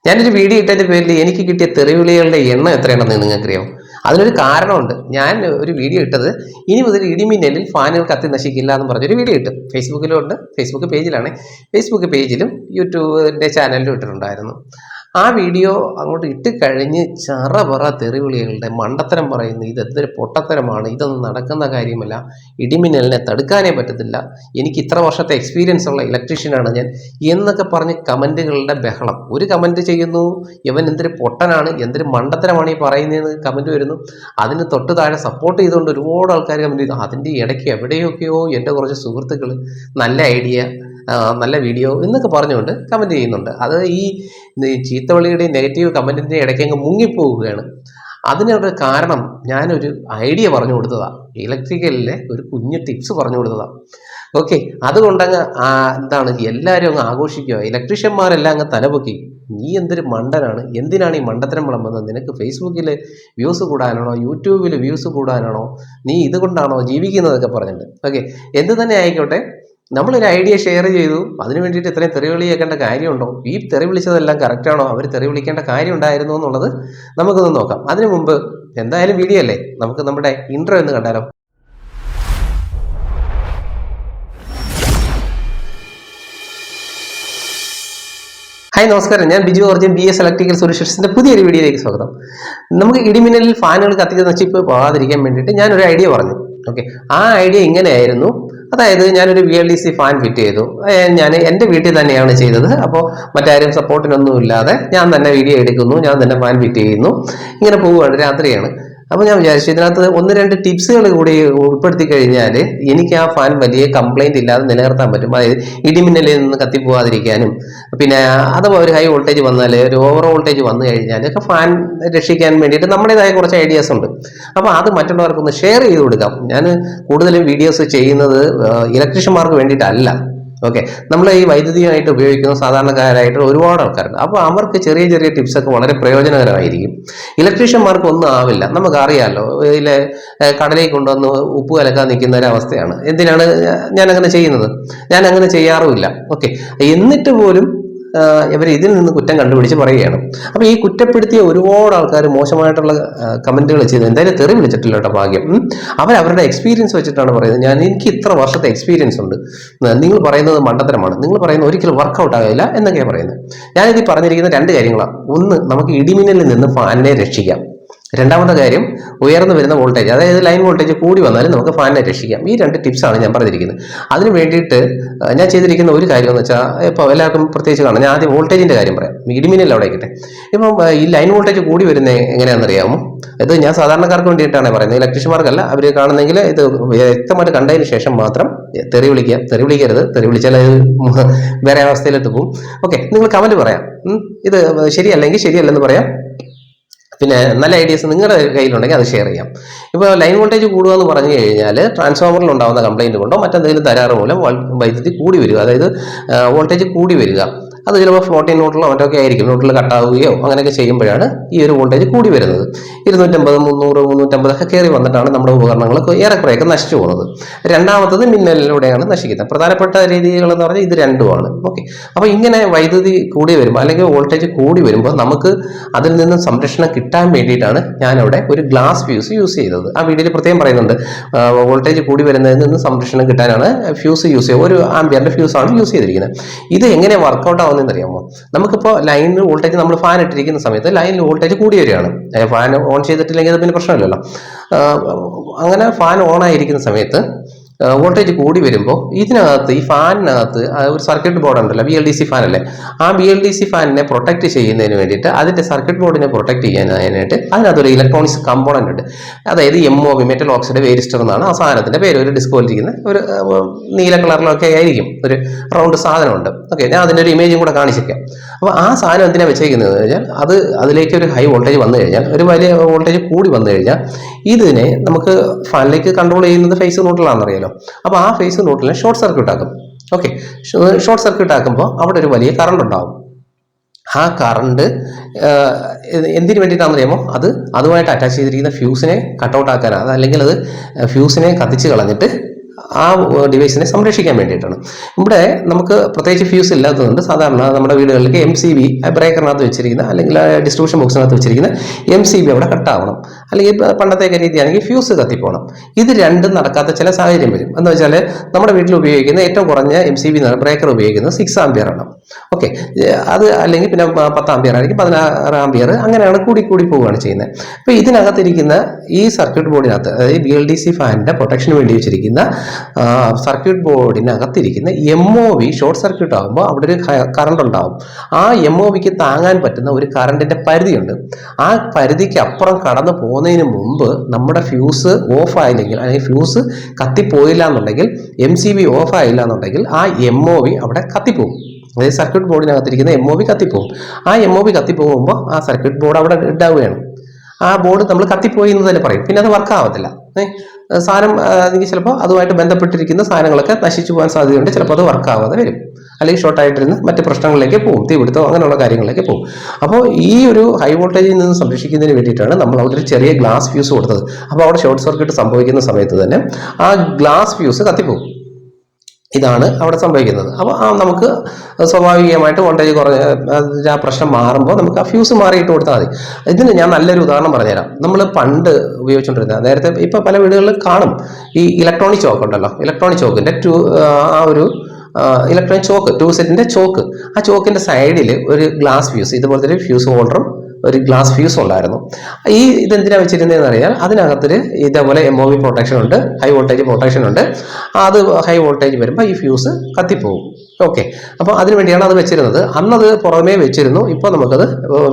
ഞാനൊരു വീഡിയോ ഇട്ടതിന്റെ പേരിൽ എനിക്ക് കിട്ടിയ തെറിവിളികളുടെ എണ്ണം എത്രയാണെന്ന് നിങ്ങൾക്കറിയാമോ? അതിനൊരു കാരണമുണ്ട്. ഞാൻ ഒരു വീഡിയോ ഇട്ടത് ഇനി മുതൽ ഇടിമിന്നലിൽ ഫാനുകൾ കത്തി നശിക്കില്ല എന്ന് പറഞ്ഞൊരു വീഡിയോ ഇട്ടു. ഫേസ്ബുക്കിലും ഉണ്ട്, ഫേസ്ബുക്ക് പേജിലാണ്. ഫേസ്ബുക്ക് പേജിലും യൂട്യൂബിൻ്റെ ചാനലിലും ഇട്ടിട്ടുണ്ടായിരുന്നു. ആ വീഡിയോ അങ്ങോട്ട് ഇട്ട് കഴിഞ്ഞ് ചറപറ തെറിവിളികളുടെ മണ്ടത്തരം പറയുന്നു, ഇതെന്തൊരു പൊട്ടത്തരമാണ്, ഇതൊന്നും നടക്കുന്ന കാര്യമല്ല, ഇടിമിന്നലിനെ തടുക്കാനേ പറ്റത്തില്ല, എനിക്ക് ഇത്ര വർഷത്തെ എക്സ്പീരിയൻസ് ഉള്ള ഇലക്ട്രീഷ്യനാണ് ഞാൻ എന്നൊക്കെ പറഞ്ഞ് കമൻറ്റുകളുടെ ബഹളം. ഒരു കമൻറ്റ് ചെയ്യുന്നു, ഇവൻ എന്തൊരു പൊട്ടനാണ്, എന്തൊരു മണ്ടത്തരമാണ് ഈ പറയുന്നതെന്ന് കമൻറ്റ് വരുന്നു. അതിന് തൊട്ട് താഴെ സപ്പോർട്ട് ചെയ്തുകൊണ്ട് ഒരുപാട് ആൾക്കാർ കമൻറ്റ് ചെയ്തു. അതിൻ്റെ ഇടയ്ക്ക് എവിടെയൊക്കെയോ എൻ്റെ കുറച്ച് സുഹൃത്തുക്കൾ നല്ല ഐഡിയ, നല്ല വീഡിയോ എന്നൊക്കെ പറഞ്ഞുകൊണ്ട് കമൻറ്റ് ചെയ്യുന്നുണ്ട്. അത് ഈ ചീത്തവിളിയുടെയും നെഗറ്റീവ് കമൻറ്റിൻ്റെയും ഇടയ്ക്ക് അങ്ങ് മുങ്ങിപ്പോവുകയാണ്. അതിനൊരു കാരണം ഞാനൊരു ഐഡിയ പറഞ്ഞു കൊടുത്തതാണ്, ഇലക്ട്രിക്കലിലെ ഒരു കുഞ്ഞു ടിപ്സ് പറഞ്ഞു കൊടുത്തതാണ്. ഓക്കെ, അതുകൊണ്ടങ്ങ് എന്താണ് എല്ലാവരും അങ്ങ് ആഘോഷിക്കുക, ഇലക്ട്രീഷ്യന്മാരെല്ലാം അങ്ങ് തലപൊക്കി, നീ എന്തൊരു മണ്ടനാണ്, എന്തിനാണ് ഈ മണ്ടത്തരം വിളമ്പുന്നത്, നിനക്ക് ഫേസ്ബുക്കിൽ വ്യൂസ് കൂടാനാണോ, യൂട്യൂബിൽ വ്യൂസ് കൂടാനാണോ, നീ ഇതുകൊണ്ടാണോ ജീവിക്കുന്നതൊക്കെ പറഞ്ഞിട്ട്. ഓക്കെ, എന്ത് തന്നെ ആയിക്കോട്ടെ, നമ്മളൊരു ഐഡിയ ഷെയർ ചെയ്തു, അതിന് വേണ്ടിയിട്ട് ഇത്രയും തെറി വിളിയേക്കേണ്ട കാര്യമുണ്ടോ? ഈ തെറി വിളിച്ചതെല്ലാം കറക്റ്റാണോ? അവർ തെറി വിളിക്കേണ്ട കാര്യം ഉണ്ടായിരുന്നു എന്നുള്ളത് നമുക്കൊന്ന് നോക്കാം. അതിനു മുമ്പ് എന്തായാലും വീഡിയോ അല്ലേ, നമുക്ക് നമ്മുടെ ഇൻട്രോ ഒന്ന് കണ്ടാലോ. ഹായ്, നമസ്കാരം. ഞാൻ ബിജു അർജുൻ, BS ഇലക്ട്രിക്കൽ സൊല്യൂഷൻസിന്റെ പുതിയൊരു വീഡിയോയിലേക്ക് സ്വാഗതം. നമുക്ക് ഇടിമിന്നലിൽ ഫാനുകൾ കത്തിക്കുന്ന നശിപ്പ് പോകാതിരിക്കാൻ വേണ്ടിയിട്ട് ഞാനൊരു ഐഡിയ പറഞ്ഞു. ഓക്കെ, ആ ഐഡിയ ഇങ്ങനെയായിരുന്നു. അതായത് ഞാനൊരു VLDC ഫാൻ ഫിറ്റ് ചെയ്തു. ഞാൻ എൻ്റെ വീട്ടിൽ തന്നെയാണ് ചെയ്തത്. അപ്പോൾ മറ്റാരും സപ്പോർട്ടിനൊന്നും ഇല്ലാതെ ഞാൻ തന്നെ വീഡിയോ എടുക്കുന്നു, ഞാൻ തന്നെ ഫാൻ ഫിറ്റ് ചെയ്യുന്നു, ഇങ്ങനെ പോവുകയാണ്. രാത്രിയാണ്. അപ്പോൾ ഞാൻ വിചാരിച്ചു ഇതിനകത്ത് 1-2 ടിപ്സുകൾ കൂടി ഉൾപ്പെടുത്തി കഴിഞ്ഞാൽ എനിക്ക് ആ ഫാൻ വലിയ കംപ്ലൈൻറ്റ് ഇല്ലാതെ നിലനിർത്താൻ പറ്റും. അതായത് ഇടിമിന്നലിൽ നിന്ന് കത്തിപ്പോകാതിരിക്കാനും, പിന്നെ അഥവാ ഒരു ഹൈ വോൾട്ടേജ് വന്നാൽ, ഒരു ഓവർ വോൾട്ടേജ് വന്നു കഴിഞ്ഞാൽ ഒക്കെ ഫാൻ രക്ഷിക്കാൻ വേണ്ടിയിട്ട് നമ്മുടേതായ കുറച്ച് ഐഡിയാസ് ഉണ്ട്. അപ്പോൾ അത് മറ്റുള്ളവർക്കൊന്ന് ഷെയർ ചെയ്ത് കൊടുക്കാം. ഞാൻ കൂടുതലും വീഡിയോസ് ചെയ്യുന്നത് ഇലക്ട്രീഷ്യന്മാർക്ക് വേണ്ടിയിട്ടല്ല. ഓക്കെ, നമ്മൾ ഈ വൈദ്യുതിയായിട്ട് ഉപയോഗിക്കുന്ന സാധാരണക്കാരായിട്ട് ഒരുപാട് ആൾക്കാരുണ്ട്. അപ്പോൾ അവർക്ക് ചെറിയ ചെറിയ ടിപ്സൊക്കെ വളരെ പ്രയോജനകരമായിരിക്കും. ഇലക്ട്രീഷ്യന്മാർക്ക് ഒന്നും ആവില്ല, നമുക്കറിയാമല്ലോ. ഇതിലെ കടലേക്ക് കൊണ്ടുവന്ന് ഉപ്പ് കലക്കാൻ നിൽക്കുന്ന ഒരവസ്ഥയാണ്. എന്തിനാണ് ഞാൻ അങ്ങനെ ചെയ്യുന്നത്? ഞാൻ അങ്ങനെ ചെയ്യാറുമില്ല. ഓക്കെ, എന്നിട്ട് പോലും ഇവർ ഇതിൽ നിന്ന് കുറ്റം കണ്ടുപിടിച്ച് പറയുകയാണ്. അപ്പോൾ ഈ കുറ്റപ്പെടുത്തിയ ഒരുപാട് ആൾക്കാർ മോശമായിട്ടുള്ള കമൻറ്റുകൾ ചെയ്തു. എന്തായാലും തെറി വിളിച്ചിട്ടില്ല കേട്ടോ, ഭാഗ്യം. അവരവരുടെ എക്സ്പീരിയൻസ് വെച്ചിട്ടാണ് പറയുന്നത്. എനിക്ക് ഇത്ര വർഷത്തെ എക്സ്പീരിയൻസ് ഉണ്ട്, നിങ്ങൾ പറയുന്നത് മണ്ടത്തരമാണ്, നിങ്ങൾ പറയുന്നത് ഒരിക്കലും വർക്കൗട്ട് ആകില്ല എന്നൊക്കെയാണ് പറയുന്നത്. ഞാനിത് പറഞ്ഞിരിക്കുന്ന 2 കാര്യങ്ങളാണ്. ഒന്ന്, നമുക്ക് ഇടിമിന്നലിൽ നിന്ന് ഫാനിനെ രക്ഷിക്കാം. രണ്ടാമത്തെ കാര്യം, ഉയർന്നു വരുന്ന വോൾട്ടേജ്, അതായത് ലൈൻ വോൾട്ടേജ് കൂടി വന്നാലും നമുക്ക് ഫാനിനെ രക്ഷിക്കാം. ഈ 2 ടിപ്സാണ് ഞാൻ പറഞ്ഞിരിക്കുന്നത്. അതിന് വേണ്ടിയിട്ട് ഞാൻ ചെയ്തിരിക്കുന്ന ഒരു കാര്യം എന്ന് വെച്ചാൽ, ഇപ്പോൾ എല്ലാവർക്കും പ്രത്യേകിച്ച് കാണാം. ഞാൻ ആദ്യം വോൾട്ടേജിൻ്റെ കാര്യം പറയാം. ഇടിമിന്നൽ അവിടെ ആയിക്കട്ടെ. ഇപ്പം ഈ ലൈൻ വോൾട്ടേജ് കൂടി വരുന്നത് എങ്ങനെയാണെന്നറിയാമോ? ഇത് ഞാൻ സാധാരണക്കാർക്ക് വേണ്ടിയിട്ടാണ് പറയുന്നത്, ഇലക്ട്രീഷ്യന്മാർക്കല്ല. അവർ കാണുന്നെങ്കിൽ ഇത് വ്യക്തമായിട്ട് കണ്ടതിന് ശേഷം മാത്രം തെറി വിളിക്കുക. തെറി വിളിക്കരുത്, തെറി വിളിച്ചാൽ അത് വേറെ അവസ്ഥയിലെത്ത് പോകും. ഓക്കെ, നിങ്ങൾ കമൻറ്റ് പറയാം, ഇത് ശരിയല്ലെങ്കിൽ ശരിയല്ലെന്ന് പറയാം. പിന്നെ നല്ല ഐഡിയാസ് നിങ്ങളുടെ കയ്യിലുണ്ടെങ്കിൽ അത് ഷെയർ ചെയ്യാം. ഇപ്പോൾ ലൈൻ വോൾട്ടേജ് കൂടുക എന്ന് പറഞ്ഞു കഴിഞ്ഞാൽ ട്രാൻസ്ഫോമറിൽ ഉണ്ടാകുന്ന കംപ്ലൈൻറ്റ് കൊണ്ടോ മറ്റെന്തെങ്കിലും തകരാറ് മൂലം വൈദ്യുതി കൂടി വരിക, അതായത് വോൾട്ടേജ് കൂടി വരിക. അത് ചിലപ്പോൾ ഫ്ലോട്ടിംഗ് ന്യൂട്രലോ മറ്റൊക്കെ ആയിരിക്കും. ന്യൂട്രൽ കട്ടാവുകയോ അങ്ങനെയൊക്കെ ചെയ്യുമ്പോഴാണ് ഈ ഒരു വോൾട്ടേജ് കൂടി വരുന്നത്. 250, 300, 350 ഒക്കെ കയറി വന്നിട്ടാണ് നമ്മുടെ ഉപകരണങ്ങളൊക്കെ ഏറെക്കുറെയൊക്കെ നശിച്ചു പോകുന്നത്. രണ്ടാമത്തത് മിന്നലിലൂടെയാണ് നശിക്കുന്നത്. പ്രധാനപ്പെട്ട രീതികൾ എന്ന് പറഞ്ഞാൽ ഇത് രണ്ടുമാണ്. ഓക്കെ, അപ്പോൾ ഇങ്ങനെ വൈദ്യുതി കൂടി വരുമ്പോൾ അല്ലെങ്കിൽ വോൾട്ടേജ് കൂടി വരുമ്പോൾ നമുക്ക് അതിൽ നിന്ന് സംരക്ഷണം കിട്ടാൻ വേണ്ടിയിട്ടാണ് ഞാനവിടെ ഒരു ഗ്ലാസ് ഫ്യൂസ് യൂസ് ചെയ്തത്. ആ വീഡിയോയിൽ പ്രത്യേകം പറയുന്നുണ്ട്, വോൾട്ടേജ് കൂടി വരുന്നതിൽ നിന്ന് സംരക്ഷണം കിട്ടാനാണ് ഫ്യൂസ് യൂസ് ചെയ്യുക. 1 ആംപിയറിന്റെ ഫ്യൂസാണ് യൂസ് ചെയ്തിരിക്കുന്നത്. ഇത് എങ്ങനെ വർക്കൗട്ട് ആവുന്നതെന്നറിയാമോ? നമുക്കിപ്പോൾ ലൈനിൽ വോൾട്ടേജ്, നമ്മൾ ഫാൻ ഇട്ടിരിക്കുന്ന സമയത്ത് ലൈനിൽ വോൾട്ടേജ് കൂടി വരികയാണ്. ഫാൻ ഓൺ ചെയ്തിട്ടില്ലെങ്കിൽ അത് പിന്നെ പ്രശ്നമില്ലല്ലോ. അങ്ങനെ ഫാൻ ഓൺ ആയിരിക്കുന്ന സമയത്ത് വോൾട്ടേജ് കൂടി വരുമ്പോൾ ഇതിനകത്ത്, ഈ ഫാനിനകത്ത് ഒരു സർക്യൂട്ട് ബോർഡ് ഉണ്ടല്ലോ, VLDC ഫാൻ അല്ലേ, ആ VLDC ഫാനിനെ പ്രൊട്ടക്ട് ചെയ്യുന്നതിന് വേണ്ടിയിട്ട്, അതിൻ്റെ സർക്യൂട്ട് ബോർഡിനെ പ്രൊട്ടക്ട് ചെയ്യാനായിട്ട് അതിനകത്തൊരു ഇലക്ട്രോണിക്സ് കമ്പോണന്റ് ഉണ്ട്. അതായത് MOV, മെറ്റൽ ഓക്സൈഡ് വേരിസ്റ്റർ എന്നാണ് ആ സാധനത്തിന്റെ പേര്. ഒരു ഡിസ്കോലിരിക്കുന്ന ഒരു നീല കളറിലൊക്കെ ആയിരിക്കും ഒരു റൗണ്ട് സാധനമുണ്ട്. ഓക്കെ, ഞാൻ അതിൻ്റെ ഒരു ഇമേജും കൂടെ കാണിച്ചിരിക്കാം. അപ്പോൾ ആ സാധനം എന്തിനാണ് വെച്ചേക്കുന്നത് കഴിഞ്ഞാൽ, അതിലേക്ക് ഒരു ഹൈ വോൾട്ടേജ് വന്നു കഴിഞ്ഞാൽ, ഒരു വലിയ വോൾട്ടേജ് കൂടി വന്നു കഴിഞ്ഞാൽ ഇതിനെ നമുക്ക് ഫാനിലേക്ക് കൺട്രോൾ ചെയ്യുന്നത് ഫേസ് ന്യൂട്രലാണെന്നറിയാലോ. അപ്പോൾ ആ ഫേസ് ന്യൂട്രലിനെ ഷോർട്ട് സർക്യൂട്ട് ആക്കും. ഓക്കെ, ഷോർട്ട് സർക്യൂട്ട് ആക്കുമ്പോൾ അവിടെ ഒരു വലിയ കറണ്ട് ഉണ്ടാവും. ആ കറണ്ട് എന്തിനു വേണ്ടിയിട്ടാണെന്നറിയാമോ? അതുമായിട്ട് അറ്റാച്ച് ചെയ്തിരിക്കുന്ന ഫ്യൂസിനെ കട്ടൗട്ട് ആക്കാനാണ്. അല്ലെങ്കിൽ അത് ഫ്യൂസിനെ കത്തിച്ച് കളഞ്ഞിട്ട് ആ ഡിവൈസിനെ സംരക്ഷിക്കാൻ വേണ്ടിയിട്ടാണ്. ഇവിടെ നമുക്ക് പ്രത്യേകിച്ച് ഫ്യൂസ് ഇല്ലാത്തതുകൊണ്ട് സാധാരണ നമ്മുടെ വീടുകളിലേക്ക് MCB ബ്രേക്കറിനകത്ത് വെച്ചിരിക്കുന്ന അല്ലെങ്കിൽ ഡിസ്ട്രിബ്യൂഷൻ ബോക്സിനകത്ത് വെച്ചിരിക്കുന്ന MCB അവിടെ കട്ടാവണം, അല്ലെങ്കിൽ പണ്ടത്തെയൊക്കെ രീതിയാണെങ്കിൽ ഫ്യൂസ് കത്തിപ്പോകണം. ഇത് രണ്ടും നടക്കാത്ത ചില സാഹചര്യം വരും. എന്ന് വെച്ചാൽ നമ്മുടെ വീട്ടിൽ ഉപയോഗിക്കുന്ന ഏറ്റവും കുറഞ്ഞ MCB ബ്രേക്കർ ഉപയോഗിക്കുന്നത് 6 ആംപിയർ ആണ്. ഓക്കെ, അത് അല്ലെങ്കിൽ പിന്നെ 10 ആംപിയർ ആയിരിക്കും, 16 ആംപിയർ, അങ്ങനെയാണ് കൂടി പോവുകയാണ് ചെയ്യുന്നത്. അപ്പോൾ ഇതിനകത്തിരിക്കുന്ന ഈ സർക്യൂട്ട് ബോർഡിനകത്ത്, അതായത് BLDC ഫാനിന്റെ പ്രൊട്ടക്ഷന് വേണ്ടി വെച്ചിരിക്കുന്ന സർക്യൂട്ട് ബോർഡിനകത്തിരിക്കുന്ന MOV ഷോർട്ട് സർക്യൂട്ട് ആകുമ്പോൾ അവിടെ ഒരു കറണ്ട് ഉണ്ടാവും. ആ MOVക്ക് താങ്ങാൻ പറ്റുന്ന ഒരു കറണ്ടിന്റെ പരിധിയുണ്ട്. ആ പരിധിക്ക് അപ്പുറം കടന്നു പോകുന്നതിന് മുമ്പ് നമ്മുടെ ഫ്യൂസ് ഓഫ് ആയില്ലെങ്കിൽ, അല്ലെങ്കിൽ ഫ്യൂസ് കത്തിപ്പോയില്ല എന്നുണ്ടെങ്കിൽ, MCB ഓഫ് ആയില്ല എന്നുണ്ടെങ്കിൽ ആ MOV അവിടെ കത്തിപ്പോകും. അതായത് സർക്യൂട്ട് ബോർഡിനകത്തിരിക്കുന്ന MOV കത്തിപ്പോകും. ആ MOV കത്തിപ്പോകുമ്പോൾ ആ സർക്യൂട്ട് ബോർഡ് അവിടെ ഉണ്ടാവുകയാണ്. ആ ബോർഡ് നമ്മൾ കത്തിപ്പോയി എന്ന് തന്നെ പറയും. പിന്നെ അത് വർക്ക് ആവത്തില്ല. സാധനം എനിക്ക് ചിലപ്പോൾ അതുമായിട്ട് ബന്ധപ്പെട്ടിരിക്കുന്ന സാധനങ്ങളൊക്കെ നശിച്ചു പോകാൻ സാധ്യതയുണ്ട്. ചിലപ്പോൾ അത് വർക്ക് ആവാതെ വരും, അല്ലെങ്കിൽ ഷോർട്ട് ആയിട്ടിരുന്ന് മറ്റ് പ്രശ്നങ്ങളിലേക്ക് പോകും, തീപിടുത്തോ അങ്ങനെയുള്ള കാര്യങ്ങളിലേക്ക് പോകും. അപ്പോൾ ഈ ഒരു ഹൈ വോൾട്ടേജിൽ നിന്ന് സംരക്ഷിക്കുന്നതിന് വേണ്ടിയിട്ടാണ് നമ്മൾ അവിടെ ഒരു ചെറിയ ഗ്ലാസ് ഫ്യൂസ് കൊടുത്തത്. അപ്പോൾ അവിടെ ഷോർട്ട് സർക്യൂട്ട് സംഭവിക്കുന്ന സമയത്ത് തന്നെ ആ ഗ്ലാസ് ഫ്യൂസ് കത്തിപ്പോകും. ഇതാണ് അവിടെ സംഭവിക്കുന്നത്. അപ്പോൾ നമുക്ക് സ്വാഭാവികമായിട്ട് വോൾട്ടേജ് കുറഞ്ഞ ആ പ്രശ്നം മാറുമ്പോൾ നമുക്ക് ആ ഫ്യൂസ് മാറിയിട്ട് കൊടുത്താൽ മതി. ഇതിന് ഞാൻ നല്ലൊരു ഉദാഹരണം പറഞ്ഞുതരാം. നമ്മൾ പണ്ട് ഉപയോഗിച്ചുകൊണ്ടിരുന്ന, നേരത്തെ ഇപ്പോൾ പല വീടുകളിൽ കാണും, ഈ ഇലക്ട്രോണിക് ചോക്ക് ഉണ്ടല്ലോ, ഇലക്ട്രോണിക് ചോക്കിൻ്റെ ആ ഒരു ഇലക്ട്രോണിക് ചോക്ക്, 2 സെറ്റിന്റെ ചോക്ക്, ആ ചോക്കിന്റെ സൈഡിൽ ഒരു ഗ്ലാസ് ഫ്യൂസ്, ഇതുപോലത്തെ ഒരു ഫ്യൂസ് ഹോൾഡറും ഒരു ഗ്ലാസ് ഫ്യൂസ് ഉണ്ടായിരുന്നു. ഇതെന്തിനാ വെച്ചിരുന്നതെന്ന് അറിയാൽ, അതിനകത്തൊരു ഇതേപോലെ MOV പ്രൊട്ടക്ഷൻ ഉണ്ട്, ഹൈ വോൾട്ടേജ് പ്രൊട്ടക്ഷൻ ഉണ്ട്. അത് ഹൈ വോൾട്ടേജ് വരുമ്പോൾ ഈ ഫ്യൂസ് കത്തിപ്പോകും. ഓക്കെ, അപ്പോൾ അതിനു വേണ്ടിയാണ് അത് വെച്ചിരുന്നത്. അന്നത് പുറമേ വെച്ചിരുന്നു. ഇപ്പോൾ നമുക്കത്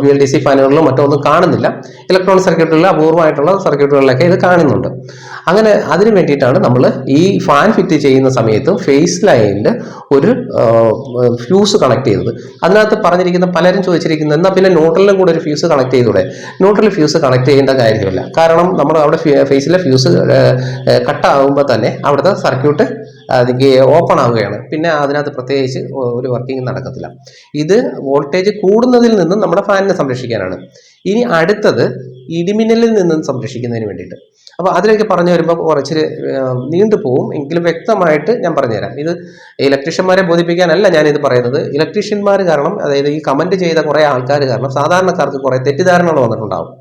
BLDC ഫാനുകളിലും മറ്റൊന്നും കാണുന്നില്ല. ഇലക്ട്രോണിക് സർക്യൂട്ടുകളിൽ അപൂർവമായിട്ടുള്ള സർക്യൂട്ടുകളിലൊക്കെ ഇത് കാണുന്നുണ്ട്. അങ്ങനെ അതിന് വേണ്ടിയിട്ടാണ് നമ്മൾ ഈ ഫാൻ ഫിറ്റ് ചെയ്യുന്ന സമയത്ത് ഫേസ് ലൈനിൽ ഒരു ഫ്യൂസ് കണക്ട് ചെയ്തത്. അതിനകത്ത് പറഞ്ഞിരിക്കുന്ന, പലരും ചോദിച്ചിരിക്കുന്നത്, എന്നാൽ പിന്നെ ന്യൂട്രലിലും കൂടെ ഒരു ഫ്യൂസ് കണക്ട് ചെയ്തൂടെ? ന്യൂട്രൽ ഫ്യൂസ് കണക്ട് ചെയ്യേണ്ട കാര്യമില്ല. കാരണം നമ്മൾ അവിടെ ഫേസിലെ ഫ്യൂസ് കട്ടാകുമ്പോൾ തന്നെ അവിടുത്തെ സർക്യൂട്ട് അതിക്ക് ഓപ്പൺ ആവുകയാണ്. പിന്നെ അതിനകത്ത് പ്രത്യേകിച്ച് ഒരു വർക്കിംഗ് നടക്കത്തില്ല. ഇത് വോൾട്ടേജ് കൂടുന്നതിൽ നിന്നും നമ്മുടെ ഫാനിനെ സംരക്ഷിക്കാനാണ്. ഇനി അടുത്തത് ഇടിമിന്നലിൽ നിന്നും സംരക്ഷിക്കുന്നതിന് വേണ്ടിയിട്ട്. അപ്പോൾ അതിലേക്ക് പറഞ്ഞു വരുമ്പോൾ കുറച്ച് നീണ്ടു പോവും, എങ്കിലും വ്യക്തമായിട്ട് ഞാൻ പറഞ്ഞുതരാം. ഇത് ഇലക്ട്രീഷ്യന്മാരെ ബോധിപ്പിക്കാനല്ല ഞാനിത് പറയുന്നത്. ഇലക്ട്രീഷ്യന്മാർ കാരണം, അതായത് ഈ കമന്റ് ചെയ്ത കുറേ ആൾക്കാർ കാരണം സാധാരണക്കാർക്ക് കുറേ തെറ്റിദ്ധാരണകൾ വന്നിട്ടുണ്ടാവും.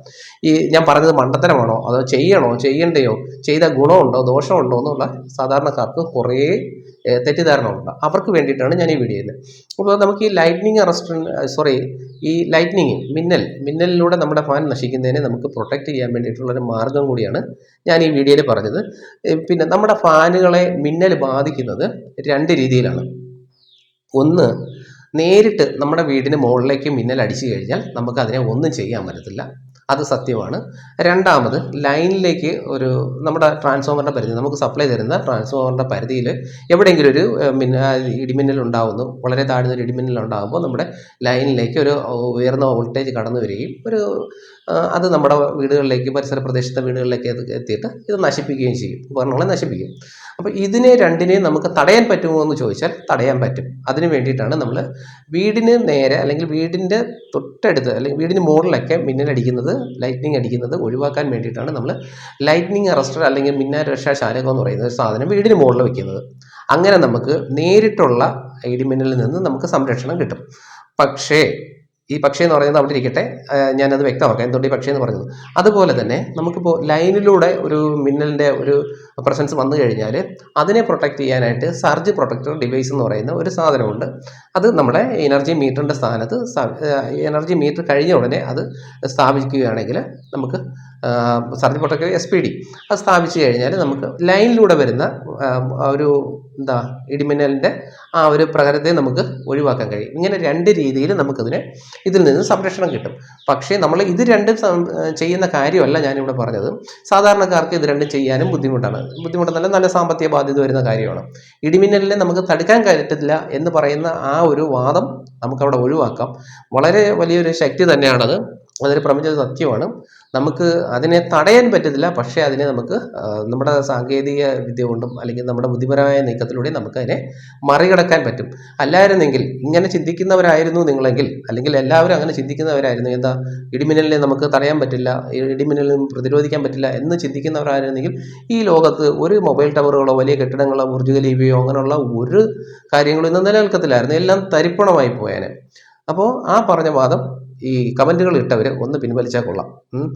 ഈ ഞാൻ പറഞ്ഞത് മണ്ടത്തരമാണോ, അതോ ചെയ്യണോ, ചെയ്യണ്ടയോ, ചെയ്ത ഗുണമുണ്ടോ ദോഷമുണ്ടോ എന്നുള്ള സാധാരണക്കാർക്ക് കുറേ തെറ്റിദ്ധാരണകളുണ്ട്. അവർക്ക് വേണ്ടിയിട്ടാണ് ഞാൻ ഈ വീഡിയോ ചെയ്യുന്നത്. അപ്പോൾ നമുക്ക് ഈ ലൈറ്റ്നിങ് മിന്നലിലൂടെ നമ്മുടെ ഫാൻ നശിക്കുന്നതിനെ നമുക്ക് പ്രൊട്ടക്ട് ചെയ്യാൻ വേണ്ടിയിട്ടുള്ളൊരു മാർഗം കൂടിയാണ് ഞാൻ ഈ വീഡിയോയിൽ പറഞ്ഞത്. പിന്നെ നമ്മുടെ ഫാനുകളെ മിന്നൽ ബാധിക്കുന്നത് 2 രീതിയിലാണ്. ഒന്ന്, നേരിട്ട് നമ്മുടെ വീടിന് മുകളിലേക്ക് മിന്നൽ അടിച്ചു കഴിഞ്ഞാൽ നമുക്ക് അതിനെ ഒന്നും ചെയ്യാൻ പറ്റത്തില്ല, അത് സത്യമാണ്. രണ്ടാമത്, ലൈനിലേക്ക് നമ്മുടെ ട്രാൻസ്ഫോമറിൻ്റെ പരിധി, നമുക്ക് സപ്ലൈ തരുന്ന ട്രാൻസ്ഫോമറിൻ്റെ പരിധിയിൽ എവിടെയെങ്കിലും ഒരു ഇടിമിന്നൽ ഉണ്ടാകുന്നു, വളരെ താഴ്ന്ന ഒരു ഇടിമിന്നൽ ഉണ്ടാകുമ്പോൾ നമ്മുടെ ലൈനിലേക്ക് ഒരു ഉയർന്ന വോൾട്ടേജ് കടന്നു വരികയും അത് നമ്മുടെ വീടുകളിലേക്ക്, പരിസര പ്രദേശത്തെ വീടുകളിലേക്ക് എത്തിയിട്ട് ഇത് നശിപ്പിക്കുകയും ചെയ്യും, ഉപകരണങ്ങളെ നശിപ്പിക്കും. അപ്പോൾ ഇതിനെ രണ്ടിനെയും നമുക്ക് തടയാൻ പറ്റുമോ എന്ന് ചോദിച്ചാൽ തടയാൻ പറ്റും. അതിന് വേണ്ടിയിട്ടാണ് നമ്മൾ വീടിന് നേരെ, അല്ലെങ്കിൽ വീടിൻ്റെ തൊട്ടടുത്ത്, അല്ലെങ്കിൽ വീടിന് മുകളിലൊക്കെ മിന്നലടിക്കുന്നത്, ലൈറ്റ്നിങ് അടിക്കുന്നത് ഒഴിവാക്കാൻ വേണ്ടിയിട്ടാണ് നമ്മൾ ലൈറ്റ്നിങ് അറസ്റ്റർ അല്ലെങ്കിൽ മിന്നരക്ഷാ ശാലകം എന്ന് പറയുന്ന ഒരു സാധനം വീടിന് മുകളിൽ വെക്കുന്നത്. അങ്ങനെ നമുക്ക് നേരിട്ടുള്ള ഇടിമിന്നലിൽ നിന്ന് നമുക്ക് സംരക്ഷണം കിട്ടും. ഈ പക്ഷേ എന്ന് പറയുന്നത് അവിടെ ഇരിക്കട്ടെ, ഞാനത് വ്യക്തമാക്കാം എന്തുകൊണ്ട് ഈ പക്ഷേ എന്ന് പറയുന്നത്. അതുപോലെ തന്നെ നമുക്കിപ്പോൾ ലൈനിലൂടെ ഒരു മിന്നലിൻ്റെ ഒരു പ്രസൻസ് വന്നു കഴിഞ്ഞാൽ അതിനെ പ്രൊട്ടക്ട് ചെയ്യാനായിട്ട് സർജ് പ്രൊട്ടക്ടർ ഡിവൈസ് എന്ന് പറയുന്ന ഒരു സാധനമുണ്ട്. അത് നമ്മുടെ എനർജി മീറ്ററിൻ്റെ സ്ഥാനത്ത്, എനർജി മീറ്റർ കഴിഞ്ഞ ഉടനെ അത് സ്ഥാപിക്കുകയാണെങ്കിൽ നമുക്ക് സർജ് പ്രൊട്ടക്ടർ SPD അത് സ്ഥാപിച്ചു കഴിഞ്ഞാൽ നമുക്ക് ലൈനിലൂടെ വരുന്ന ഒരു ഇടിമിന്നലിൻ്റെ ആ ഒരു പ്രഹരത്തെ നമുക്ക് ഒഴിവാക്കാൻ കഴിയും. ഇങ്ങനെ 2 രീതിയിൽ ഇതിൽ നിന്ന് സംരക്ഷണം കിട്ടും. പക്ഷേ നമ്മൾ ഇത് രണ്ടും ചെയ്യുന്ന കാര്യമല്ല ഞാനിവിടെ പറഞ്ഞത്. സാധാരണക്കാർക്ക് ഇത് രണ്ടും ചെയ്യാനും ബുദ്ധിമുട്ടെന്നല്ല, നല്ല സാമ്പത്തിക ബാധ്യത വരുന്ന കാര്യമാണ്. ഇടിമിന്നലിനെ നമുക്ക് തടുക്കാൻ പറ്റില്ല എന്ന് പറയുന്ന ആ ഒരു വാദം നമുക്കവിടെ ഒഴിവാക്കാം. വളരെ വലിയൊരു ശക്തി തന്നെയാണത്, അതൊരു പ്രപഞ്ച സത്യമാണ്. നമുക്ക് അതിനെ തടയാൻ പറ്റത്തില്ല, പക്ഷേ അതിനെ നമുക്ക് നമ്മുടെ സാങ്കേതിക വിദ്യ കൊണ്ടും അല്ലെങ്കിൽ നമ്മുടെ ബുദ്ധിപരമായ നീക്കത്തിലൂടെയും നമുക്ക് അതിനെ മറികടക്കാൻ പറ്റും. അല്ലായിരുന്നെങ്കിൽ ഇങ്ങനെ ചിന്തിക്കുന്നവരായിരുന്നു നിങ്ങളെങ്കിൽ, അല്ലെങ്കിൽ എല്ലാവരും അങ്ങനെ ചിന്തിക്കുന്നവരായിരുന്നു, എന്താ ഇടിമിന്നലിനെ നമുക്ക് തടയാൻ പറ്റില്ല, ഇടിമിന്നലിനും പ്രതിരോധിക്കാൻ പറ്റില്ല എന്ന് ചിന്തിക്കുന്നവരായിരുന്നെങ്കിൽ ഈ ലോകത്ത് ഒരു മൊബൈൽ ടവറുകളോ വലിയ കെട്ടിടങ്ങളോ ബുർജ് ഖലീഫയോ അങ്ങനെയുള്ള ഒരു കാര്യങ്ങളും ഇന്ന് നിലനിൽക്കത്തില്ലായിരുന്നു. എല്ലാം തരിപ്പണമായി പോയേനെ. അപ്പോൾ ആ പറഞ്ഞ വാദം ഈ കമൻറ്റുകൾ ഇട്ടവർ ഒന്ന് പിൻവലിച്ചാൽ കൊള്ളാം.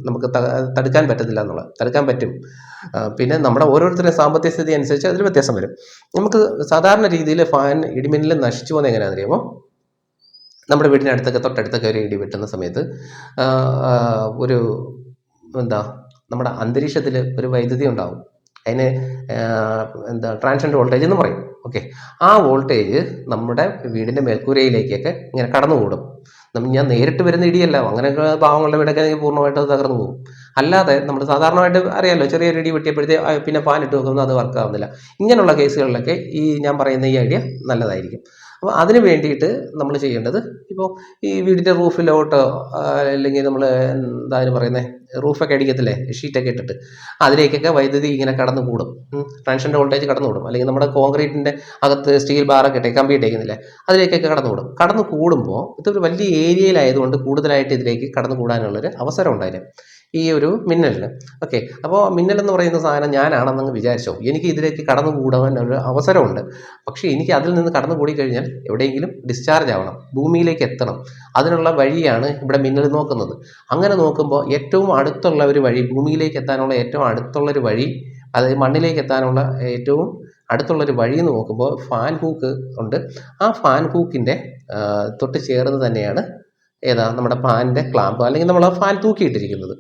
നമുക്ക് തടുക്കാൻ പറ്റത്തില്ല എന്നുള്ളത്. തടുക്കാൻ പറ്റും. പിന്നെ നമ്മുടെ ഓരോരുത്തരുടെ സാമ്പത്തിക സ്ഥിതി അനുസരിച്ച് അതിൽ വ്യത്യാസം വരും. നമുക്ക് സാധാരണ രീതിയിൽ ഫാൻ ഇടിമിന്നൽ നശിച്ചു പോകുന്നത് എങ്ങനെയാണെന്ന് അറിയുമ്പോൾ, നമ്മുടെ വീടിനടുത്തൊക്കെ തൊട്ടടുത്തൊക്കെ ഒരു ഇടി വെട്ടുന്ന സമയത്ത് ഒരു നമ്മുടെ അന്തരീക്ഷത്തിൽ ഒരു വൈദ്യുതി ഉണ്ടാവും. അതിന് ട്രാൻസിയന്റ് വോൾട്ടേജ് എന്ന് പറയും. ഓക്കെ, ആ വോൾട്ടേജ് നമ്മുടെ വീടിൻ്റെ മേൽക്കൂരയിലേക്കൊക്കെ ഇങ്ങനെ കടന്നുകൂടും. ഞാൻ നേരിട്ട് വരുന്ന ഇടിയല്ല, അങ്ങനെയൊക്കെ പാവങ്ങളുടെ വീടൊക്കെ പൂർണ്ണമായിട്ട് അത് തകർന്നു പോകും. അല്ലാതെ നമ്മൾ സാധാരണമായിട്ട് അറിയാമല്ലോ, ചെറിയൊരു ഇടി വെട്ടിയപ്പോഴത്തേ പിന്നെ ഫാൻ ഇട്ട് വെക്കുന്നത് അത് വർക്ക് ആവുന്നില്ല. ഇങ്ങനെയുള്ള കേസുകളിലൊക്കെ ഈ ഞാൻ പറയുന്ന ഈ ഐഡിയ നല്ലതായിരിക്കും. അപ്പോൾ അതിന് വേണ്ടിയിട്ട് നമ്മൾ ചെയ്യേണ്ടത്, ഇപ്പോൾ ഈ വീടിൻ്റെ റൂഫിലോട്ടോ അല്ലെങ്കിൽ നമ്മൾ പറയുന്നത് റൂഫൊക്കെ അടിക്കത്തില്ലേ, ഷീറ്റൊക്കെ ഇട്ടിട്ട് അതിലേക്കൊക്കെ വൈദ്യുതി ഇങ്ങനെ കടന്നു കൂടും. ട്രാൻസിയന്റ് വോൾട്ടേജ് കടന്നു കൂടും. അല്ലെങ്കിൽ നമ്മുടെ കോൺക്രീറ്റിൻ്റെ അകത്ത് സ്റ്റീൽ ബാറൊക്കെ കമ്പി ഇട്ടേക്കുന്നില്ലേ, അതിലേക്കൊക്കെ കടന്നു കൂടും. കടന്നു കൂടുമ്പോൾ ഇതൊരു വലിയ ഏരിയയിലായതുകൊണ്ട് കൂടുതലായിട്ട് ഇതിലേക്ക് കടന്നു കൂടാനുള്ളൊരു അവസരം ഉണ്ടായില്ല ഈ ഒരു മിന്നലിന്. ഓക്കെ, അപ്പോൾ മിന്നൽ എന്ന് പറയുന്ന സാധനം ഞാനാണെന്നങ്ങ് വിചാരിച്ചോ, എനിക്ക് ഇതിലേക്ക് കടന്നു കൂടാൻ ഒരു അവസരമുണ്ട്. പക്ഷേ എനിക്ക് അതിൽ നിന്ന് കടന്നു കൂടി കഴിഞ്ഞാൽ എവിടെയെങ്കിലും ഡിസ്ചാർജ് ആവണം, ഭൂമിയിലേക്ക് എത്തണം. അതിനുള്ള വഴിയാണ് ഇവിടെ മിന്നൽ നോക്കുന്നത്. അങ്ങനെ നോക്കുമ്പോൾ ഏറ്റവും അടുത്തുള്ള ഒരു വഴി, ഭൂമിയിലേക്ക് എത്താനുള്ള ഏറ്റവും അടുത്തുള്ളൊരു വഴി, അതായത് മണ്ണിലേക്ക് എത്താനുള്ള ഏറ്റവും അടുത്തുള്ളൊരു വഴി എന്ന് നോക്കുമ്പോൾ ഫാൻ ഹൂക്ക് ഉണ്ട്. ആ ഫാൻ ഹൂക്കിൻ്റെ തൊട്ട് ചേർന്ന് തന്നെയാണ് നമ്മുടെ ഫാനിൻ്റെ ക്ലാമ്പ്, അല്ലെങ്കിൽ നമ്മൾ ആ ഫാൻ തൂക്കിയിട്ടിരിക്കുന്നത്.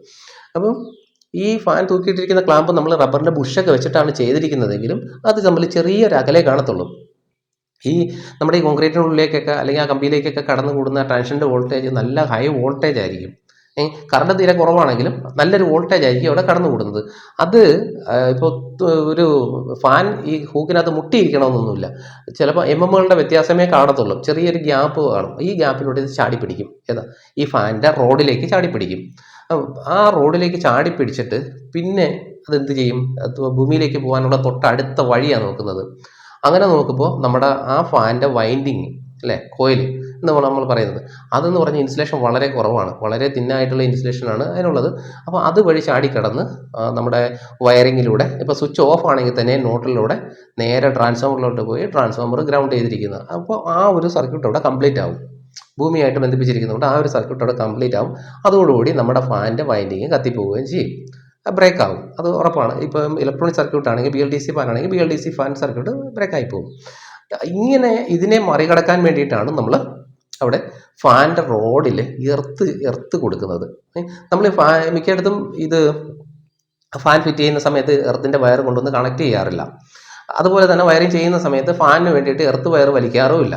അപ്പം ഈ ഫാൻ തൂക്കിയിട്ടിരിക്കുന്ന ക്ലാമ്പ് നമ്മൾ റബ്ബറിൻ്റെ ബുഷൊക്കെ വെച്ചിട്ടാണ് ചെയ്തിരിക്കുന്നതെങ്കിലും അത് തമ്മിൽ ചെറിയൊരു അകലേ കാണത്തുള്ളൂ. ഈ നമ്മുടെ ഈ കോൺക്രീറ്റിനുള്ളിലേക്കൊക്കെ അല്ലെങ്കിൽ ആ കമ്പിയിലേക്കൊക്കെ കടന്നു കൂടുന്ന ട്രാൻസിയന്റ് വോൾട്ടേജ് നല്ല ഹൈ വോൾട്ടേജ് ആയിരിക്കും. കറണ്ട് തീരെ കുറവാണെങ്കിലും നല്ലൊരു വോൾട്ടേജ് ആയിരിക്കും അവിടെ കടന്നു കൂടുന്നത്. അത് ഇപ്പോൾ ഒരു ഫാൻ ഈ ഹൂക്കിനകത്ത് മുട്ടിയിരിക്കണമെന്നൊന്നുമില്ല. ചിലപ്പോൾ എമ്മുകളുടെ വ്യത്യാസമേ കാണത്തുള്ളൂ. ചെറിയൊരു ഗ്യാപ്പ് കാണും. ഈ ഗ്യാപ്പിലൂടെ ഇത് ചാടിപ്പിടിക്കും. ഈ ഫാനിൻ്റെ റോഡിലേക്ക് ചാടിപ്പിടിക്കും. ആ റോഡിലേക്ക് ചാടിപ്പിടിച്ചിട്ട് പിന്നെ അതെന്ത് ചെയ്യും, ഭൂമിയിലേക്ക് പോകാനുള്ള തൊട്ടടുത്ത വഴിയാണ് നോക്കുന്നത്. അങ്ങനെ നോക്കുമ്പോൾ നമ്മുടെ ആ ഫാനിൻ്റെ വൈൻഡിങ് അല്ലേ, കോയിൽ എന്ന് നമ്മൾ പറയുന്നത്, അതെന്ന് പറഞ്ഞാൽ ഇൻസുലേഷൻ വളരെ കുറവാണ്, വളരെ തിന്നായിട്ടുള്ള ഇൻസുലേഷനാണ് അതിനുള്ളത്. അപ്പോൾ അതുവഴി ചാടിക്കടന്ന് നമ്മുടെ വയറിങ്ങിലൂടെ, ഇപ്പോൾ സ്വിച്ച് ഓഫ് ആണെങ്കിൽ തന്നെ നോട്ടിലൂടെ നേരെ ട്രാൻസ്ഫോമറിലോട്ട് പോയി ട്രാൻസ്ഫോമർ ഗ്രൗണ്ട് ചെയ്തിരിക്കുന്നത്. അപ്പോൾ ആ ഒരു സർക്യൂട്ട് അവിടെ കംപ്ലീറ്റ് ആവും. ഭൂമിയായിട്ട് ബന്ധിപ്പിച്ചിരിക്കുന്നതുകൊണ്ട് ആ ഒരു സർക്യൂട്ട് അവിടെ കംപ്ലീറ്റ് ആവും. അതോടുകൂടി നമ്മുടെ ഫാനിൻ്റെ വൈൻഡിങ് കത്തിപ്പോവുകയും ചെയ്യും, ബ്രേക്ക് ആവും. അത് ഉറപ്പാണ്. ഇപ്പം ഇലക്ട്രോണിക് സർക്യൂട്ട് ആണെങ്കിൽ BLDC ഫാൻ ആണെങ്കിൽ BLDC ഫാൻ സർക്യൂട്ട് ബ്രേക്കായി പോകും. ഇങ്ങനെ ഇതിനെ മറികടക്കാൻ വേണ്ടിയിട്ടാണ് നമ്മൾ അവിടെ ഫാനിൻ്റെ റോഡിൽ എർത്ത് കൊടുക്കുന്നത്. നമ്മൾ മിക്കയിടത്തും ഇത് ഫാൻ ഫിറ്റ് ചെയ്യുന്ന സമയത്ത് എർത്തിൻ്റെ വയർ കൊണ്ടുവന്ന് കണക്ട് ചെയ്യാറില്ല. അതുപോലെ തന്നെ വയറിങ് ചെയ്യുന്ന സമയത്ത് ഫാനിന് വേണ്ടിയിട്ട് എർത്ത് വയർ വലിക്കാറുമില്ല.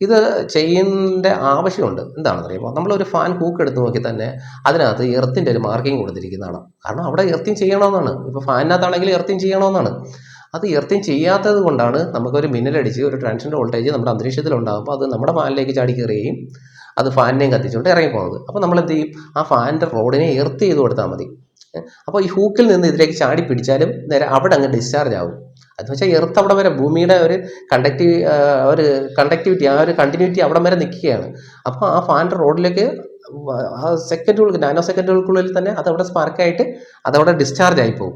ഇത് ചെയ്യേണ്ട ആവശ്യമുണ്ട്. എന്താണെന്ന് അറിയുമ്പോൾ, നമ്മളൊരു ഫാൻ ഹൂക്ക് എടുത്ത് നോക്കി തന്നെ അതിനകത്ത് എർത്തിൻ്റെ ഒരു മാർക്കിങ് കൊടുത്തിരിക്കുന്നതാണ്. കാരണം അവിടെ എർത്തിങ് ചെയ്യണമെന്നാണ്. ഇപ്പോൾ ഫാനിനകത്താണെങ്കിൽ എർത്തിങ് ചെയ്യണമെന്നാണ്. അത് എർത്തിങ് ചെയ്യാത്തത് കൊണ്ടാണ് നമുക്കൊരു മിന്നലടിച്ച് ഒരു ട്രാൻസിയന്റ് വോൾട്ടേജ് നമ്മുടെ അന്തരീക്ഷത്തിൽ ഉണ്ടാകുമ്പോൾ അത് നമ്മുടെ ഫാനിലേക്ക് ചാടി കയറുകയും അത് ഫാനിനെയും കത്തിച്ചുകൊണ്ട് ഇറങ്ങിപ്പോകുന്നത്. അപ്പോൾ നമ്മൾ എന്ത് ചെയ്യും, ആ ഫാനിൻ്റെ റോഡിനെ എർത്ത് ചെയ്ത് കൊടുത്താൽ മതി. അപ്പോൾ ഈ ഹൂക്കിൽ നിന്ന് ഇതിലേക്ക് ചാടി പിടിച്ചാലും നേരെ അവിടെ അങ്ങ് ഡിസ്ചാർജ് ആവും. എന്ന് വെച്ചാൽ എർത്ത് അവിടെ വരെ, ഭൂമിയുടെ ഒരു കണ്ടക്ടിവിറ്റി, ആ ഒരു കണ്ടിന്യൂറ്റി അവിടെ വരെ നിൽക്കുകയാണ്. അപ്പോൾ ആ ഫാനിൻ്റെ റോഡിലേക്ക് നാനോ സെക്കൻഡുകൾക്കുള്ളിൽ തന്നെ അതവിടെ സ്പാർക്കായിട്ട് അതവിടെ ഡിസ്ചാർജ് ആയി പോകും.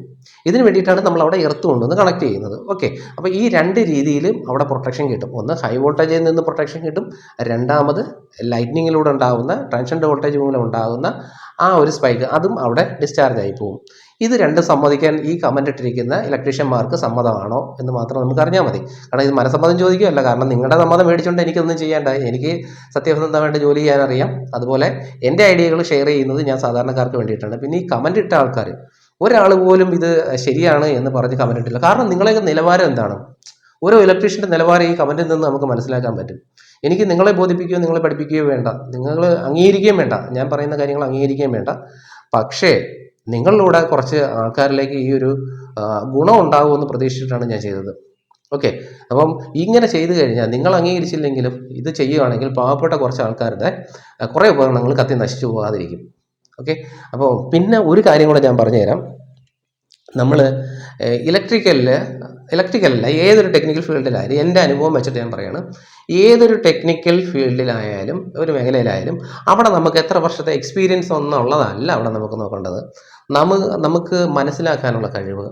ഇതിന് വേണ്ടിയിട്ടാണ് നമ്മൾ അവിടെ എർത്ത് കൊണ്ടുവന്ന് കണക്ട് ചെയ്യുന്നത്. ഓക്കെ, അപ്പോൾ ഈ രണ്ട് രീതിയിലും അവിടെ പ്രൊട്ടക്ഷൻ കിട്ടും. ഒന്ന് ഹൈ വോൾട്ടേജിൽ നിന്ന് പ്രൊട്ടക്ഷൻ കിട്ടും, രണ്ടാമത് ലൈറ്റ്നിങ്ങിലൂടെ ഉണ്ടാകുന്ന ട്രാൻസിയന്റ് വോൾട്ടേജ് മൂലം ഉണ്ടാകുന്ന ആ ഒരു സ്പൈക്ക്, അതും അവിടെ ഡിസ്ചാർജ് ആയി പോകും. ഇത് രണ്ടും സമ്മതിക്കാൻ ഈ കമൻ്റ് ഇട്ടിരിക്കുന്ന ഇലക്ട്രീഷ്യന്മാർക്ക് സമ്മതമാണോ എന്ന് മാത്രം നമുക്ക് അറിഞ്ഞാൽ മതി. കാരണം ഇത് മനസ്സമ്മതം ചോദിക്കുകയല്ല. കാരണം നിങ്ങളുടെ സമ്മതം മേടിച്ചുകൊണ്ട് എനിക്കൊന്നും ചെയ്യേണ്ട, എനിക്ക് സത്യസന്ധമായിട്ട് ജോലി ചെയ്യാൻ അറിയാം. അതുപോലെ എൻ്റെ ഐഡിയകൾ ഷെയർ ചെയ്യുന്നത് ഞാൻ സാധാരണക്കാർക്ക് വേണ്ടിയിട്ടാണ്. പിന്നെ ഈ കമൻ്റ് ഇട്ട ആൾക്കാർ ഒരാൾ പോലും ഇത് ശരിയാണ് എന്ന് പറഞ്ഞ് കമൻ്റ് ഇട്ടില്ല. കാരണം നിങ്ങളെയൊക്കെ നിലവാരം എന്താണ്, ഓരോ ഇലക്ട്രീഷ്യൻ്റെ നിലവാരം ഈ കമൻറ്റിൽ നിന്ന് നമുക്ക് മനസ്സിലാക്കാൻ പറ്റും. എനിക്ക് നിങ്ങളെ ബോധിപ്പിക്കുകയോ നിങ്ങളെ പഠിപ്പിക്കുകയോ വേണ്ട, നിങ്ങൾ അംഗീകരിക്കുകയും വേണ്ട, ഞാൻ പറയുന്ന കാര്യങ്ങൾ അംഗീകരിക്കുകയും വേണ്ട. പക്ഷേ നിങ്ങളിലൂടെ കുറച്ച് ആൾക്കാരിലേക്ക് ഈ ഒരു ഗുണം ഉണ്ടാകുമെന്ന് പ്രതീക്ഷിച്ചിട്ടാണ് ഞാൻ ചെയ്തത്. ഓക്കെ, അപ്പം ഇങ്ങനെ ചെയ്തു കഴിഞ്ഞാൽ നിങ്ങൾ അംഗീകരിച്ചില്ലെങ്കിലും ഇത് ചെയ്യുകയാണെങ്കിൽ പാവപ്പെട്ട കുറച്ച് ആൾക്കാരുടെ കുറേ ഉപകരണങ്ങൾ കത്തി നശിച്ചു പോകാതിരിക്കും. ഓക്കെ. അപ്പോൾ പിന്നെ ഒരു കാര്യം കൂടെ ഞാൻ പറഞ്ഞുതരാം. നമ്മൾ ഇലക്ട്രിക്കലല്ല ഏതൊരു ടെക്നിക്കൽ ഫീൽഡിലായാലും എൻ്റെ അനുഭവം വെച്ചിട്ട് ഞാൻ പറയുകയാണ്, ഏതൊരു ടെക്നിക്കൽ ഫീൽഡിലായാലും ഒരു മേഖലയിലായാലും അവിടെ നമുക്ക് എത്ര വർഷത്തെ എക്സ്പീരിയൻസ് ഒന്നുള്ളതല്ല അവിടെ നമുക്ക് നോക്കേണ്ടത്. നമുക്ക് മനസ്സിലാക്കാനുള്ള കഴിവ്,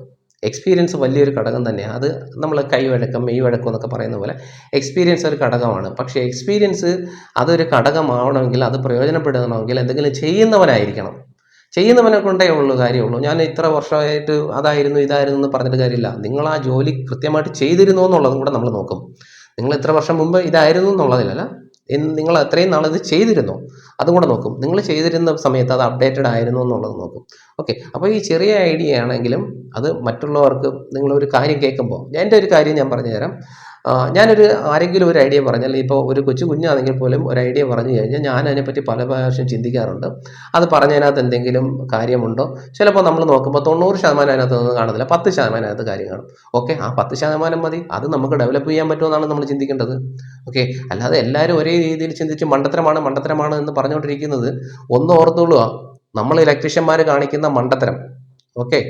എക്സ്പീരിയൻസ് വലിയൊരു ഘടകം തന്നെയാണ്. അത് നമ്മൾ കൈവഴക്കം മെയ് വഴക്കം എന്നൊക്കെ പറയുന്ന പോലെ എക്സ്പീരിയൻസ് ഒരു ഘടകമാണ്. പക്ഷേ എക്സ്പീരിയൻസ് അതൊരു ഘടകമാവണമെങ്കിൽ, അത് പ്രയോജനപ്പെടണമെങ്കിൽ എന്തെങ്കിലും ചെയ്യുന്നവനെ കൊണ്ടേ ഉള്ളൂ കാര്യമുള്ളൂ. ഞാൻ ഇത്ര വർഷമായിട്ട് അതായിരുന്നു ഇതായിരുന്നു എന്ന് പറഞ്ഞിട്ട് കാര്യമില്ല. നിങ്ങൾ ആ ജോലി കൃത്യമായിട്ട് ചെയ്തിരുന്നോ എന്നുള്ളതും കൂടെ നമ്മൾ നോക്കും. നിങ്ങൾ ഇത്ര വർഷം മുമ്പ് ഇതായിരുന്നു എന്നുള്ളതിലല്ല, നിങ്ങൾ അത്രയും നാളത് ചെയ്തിരുന്നോ അതും കൂടെ നോക്കും. നിങ്ങൾ ചെയ്തിരുന്ന സമയത്ത് അത് അപ്ഡേറ്റഡ് ആയിരുന്നു എന്നുള്ളത് നോക്കും. ഓക്കെ. അപ്പോൾ ഈ ചെറിയ ഐഡിയ ആണെങ്കിലും അത് മറ്റുള്ളവർക്ക് നിങ്ങളൊരു കാര്യം കേൾക്കുമ്പോൾ, എൻ്റെ ഒരു കാര്യം ഞാൻ പറഞ്ഞു തരാം. ആരെങ്കിലും ഒരു ഐഡിയ പറഞ്ഞാൽ, ഇപ്പോൾ ഒരു കുഞ്ഞാണെങ്കിൽ പോലും ഒരു ഐഡിയ പറഞ്ഞു കഴിഞ്ഞാൽ ഞാൻ അതിനെപ്പറ്റി പല പ്രാവശ്യം ചിന്തിക്കാറുണ്ട്. അത് പറഞ്ഞതിനകത്ത് എന്തെങ്കിലും കാര്യമുണ്ടോ? ചിലപ്പോൾ നമ്മൾ നോക്കുമ്പോൾ 90% അതിനകത്തൊന്നും കാണുന്നില്ല, 10% അതിനകത്ത് കാര്യം കാണും. ഓക്കെ, ആ 10% മതി, അത് നമുക്ക് ഡെവലപ്പ് ചെയ്യാൻ പറ്റുമെന്നാണ് നമ്മൾ ചിന്തിക്കേണ്ടത്. ഓക്കെ. അല്ലാതെ എല്ലാവരും ഒരേ രീതിയിൽ ചിന്തിച്ച് മണ്ടത്തരമാണ് എന്ന് പറഞ്ഞുകൊണ്ടിരിക്കുന്നത് ഒന്ന് ഓർത്തുകൊള്ളുക, നമ്മൾ ഇലക്ട്രീഷ്യന്മാർ കാണിക്കുന്ന മണ്ടത്തരം. ഓക്കെ,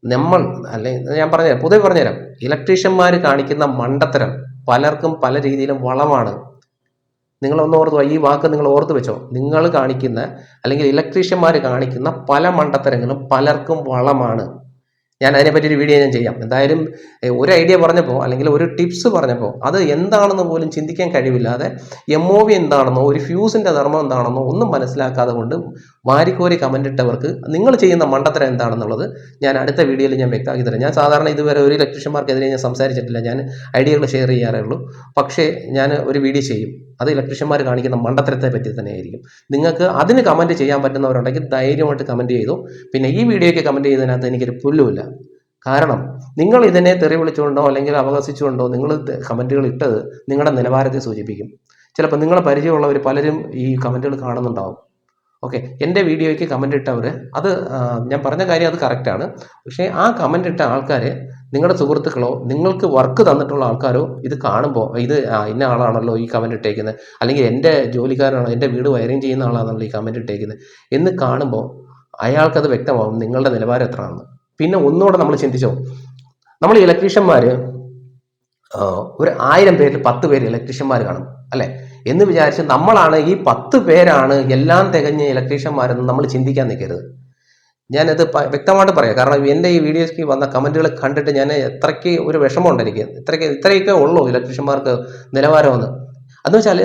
ഞാൻ പൊതുവെ പറഞ്ഞുതരാം, ഇലക്ട്രീഷ്യന്മാർ കാണിക്കുന്ന മണ്ടത്തരം പലർക്കും പല രീതിയിലും വളമാണ്. നിങ്ങളൊന്ന് ഓർത്തു, ഈ വാക്ക് നിങ്ങൾ ഓർത്ത് വെച്ചോ. നിങ്ങൾ കാണിക്കുന്ന അല്ലെങ്കിൽ ഇലക്ട്രീഷ്യന്മാർ കാണിക്കുന്ന പല മണ്ടത്തരങ്ങളും പലർക്കും വളമാണ്. ഞാൻ അതിനെപ്പറ്റി ഒരു വീഡിയോ ഞാൻ ചെയ്യാം. എന്തായാലും ഒരു ഐഡിയ പറഞ്ഞപ്പോൾ അല്ലെങ്കിൽ ഒരു ടിപ്സ് പറഞ്ഞപ്പോൾ അത് എന്താണെന്ന് പോലും ചിന്തിക്കാൻ കഴിവില്ലാതെ MOV എന്താണെന്നോ ഒരു ഫ്യൂസിൻ്റെ ധർമ്മം എന്താണെന്നോ ഒന്നും മനസ്സിലാക്കാതെ കൊണ്ട് വാരിക്കോരി കമൻ്റ് ഇട്ടവർക്ക് നിങ്ങൾ ചെയ്യുന്ന മണ്ടത്തരം എന്താണെന്നുള്ളത് ഞാൻ അടുത്ത വീഡിയോയിൽ ഞാൻ വ്യക്തമാക്കി തരാം. ഞാൻ സാധാരണ ഇതുവരെ ഒരു ഇലക്ട്രീഷ്യന്മാർക്കെതിരെ ഞാൻ സംസാരിച്ചിട്ടില്ല, ഞാൻ ഐഡിയകൾ ഷെയർ ചെയ്യാറേ ഉള്ളൂ. പക്ഷേ ഞാൻ ഒരു വീഡിയോ ചെയ്യും, അത് ഇലക്ട്രീഷ്യന്മാർ കാണിക്കുന്ന മണ്ടത്തരത്തെ പറ്റി തന്നെയായിരിക്കും. നിങ്ങൾക്ക് അതിന് കമൻറ്റ് ചെയ്യാൻ പറ്റുന്നവരുണ്ടെങ്കിൽ ധൈര്യമായിട്ട് കമൻറ്റ് ചെയ്തു. പിന്നെ ഈ വീഡിയോയ്ക്ക് കമൻറ്റ് ചെയ്തതിനകത്ത് എനിക്കൊരു പുല്ലുമില്ല. കാരണം നിങ്ങൾ ഇതിനെ തെറി വിളിച്ചുകൊണ്ടോ അല്ലെങ്കിൽ അപഹസിച്ചുകൊണ്ടോ നിങ്ങൾ കമൻറ്റുകൾ ഇട്ടത് നിങ്ങളുടെ നിലവാരത്തെ സൂചിപ്പിക്കും. ചിലപ്പോൾ നിങ്ങളെ പരിചയമുള്ളവർ പലരും ഈ കമൻറ്റുകൾ കാണുന്നുണ്ടാവും. ഓക്കെ, എൻ്റെ വീഡിയോയ്ക്ക് കമൻ്റ് ഇട്ടവർ, അത് ഞാൻ പറഞ്ഞ കാര്യം അത് കറക്റ്റാണ്. പക്ഷേ ആ കമൻ്റ് ഇട്ട ആൾക്കാർ നിങ്ങളുടെ സുഹൃത്തുക്കളോ നിങ്ങൾക്ക് വർക്ക് തന്നിട്ടുള്ള ആൾക്കാരോ ഇത് കാണുമ്പോൾ ഇത് ഇന്ന ആളാണല്ലോ ഈ കമൻ്റ് ഇട്ടേക്കുന്നത്, അല്ലെങ്കിൽ എൻ്റെ ജോലിക്കാരാണോ, എൻ്റെ വീട് വയറിങ് ചെയ്യുന്ന ആളാണല്ലോ ഈ കമൻ്റ് ഇട്ടേക്കുന്നത് എന്ന് കാണുമ്പോൾ അയാൾക്കത് വ്യക്തമാവും നിങ്ങളുടെ നിലവാരം എത്രയാണെന്ന്. പിന്നെ ഒന്നുകൂടെ നമ്മൾ ചിന്തിച്ചോ, നമ്മൾ ഇലക്ട്രീഷ്യന്മാർ ഒരു 1000 പേരിൽ 10 പേര് ഇലക്ട്രീഷ്യന്മാർ കാണും അല്ലേ എന്ന് വിചാരിച്ച് നമ്മളാണ് ഈ 10 പേരാണ് എല്ലാം തികഞ്ഞ ഇലക്ട്രീഷ്യന്മാരെന്ന് നമ്മൾ ചിന്തിക്കാൻ നിൽക്കരുത്. ഞാനത് വ്യക്തമായിട്ട് പറയാം. കാരണം എൻ്റെ ഈ വീഡിയോയ്ക്ക് വന്ന കമൻറ്റുകൾ കണ്ടിട്ട് ഞാൻ എത്രയ്ക്ക് ഒരു വിഷമമുണ്ട് എനിക്ക്. ഇത്രയൊക്കെ ഉള്ളൂ ഇലക്ട്രീഷ്യന്മാർക്ക് നിലവാരമെന്ന്. അതെന്ന് വെച്ചാൽ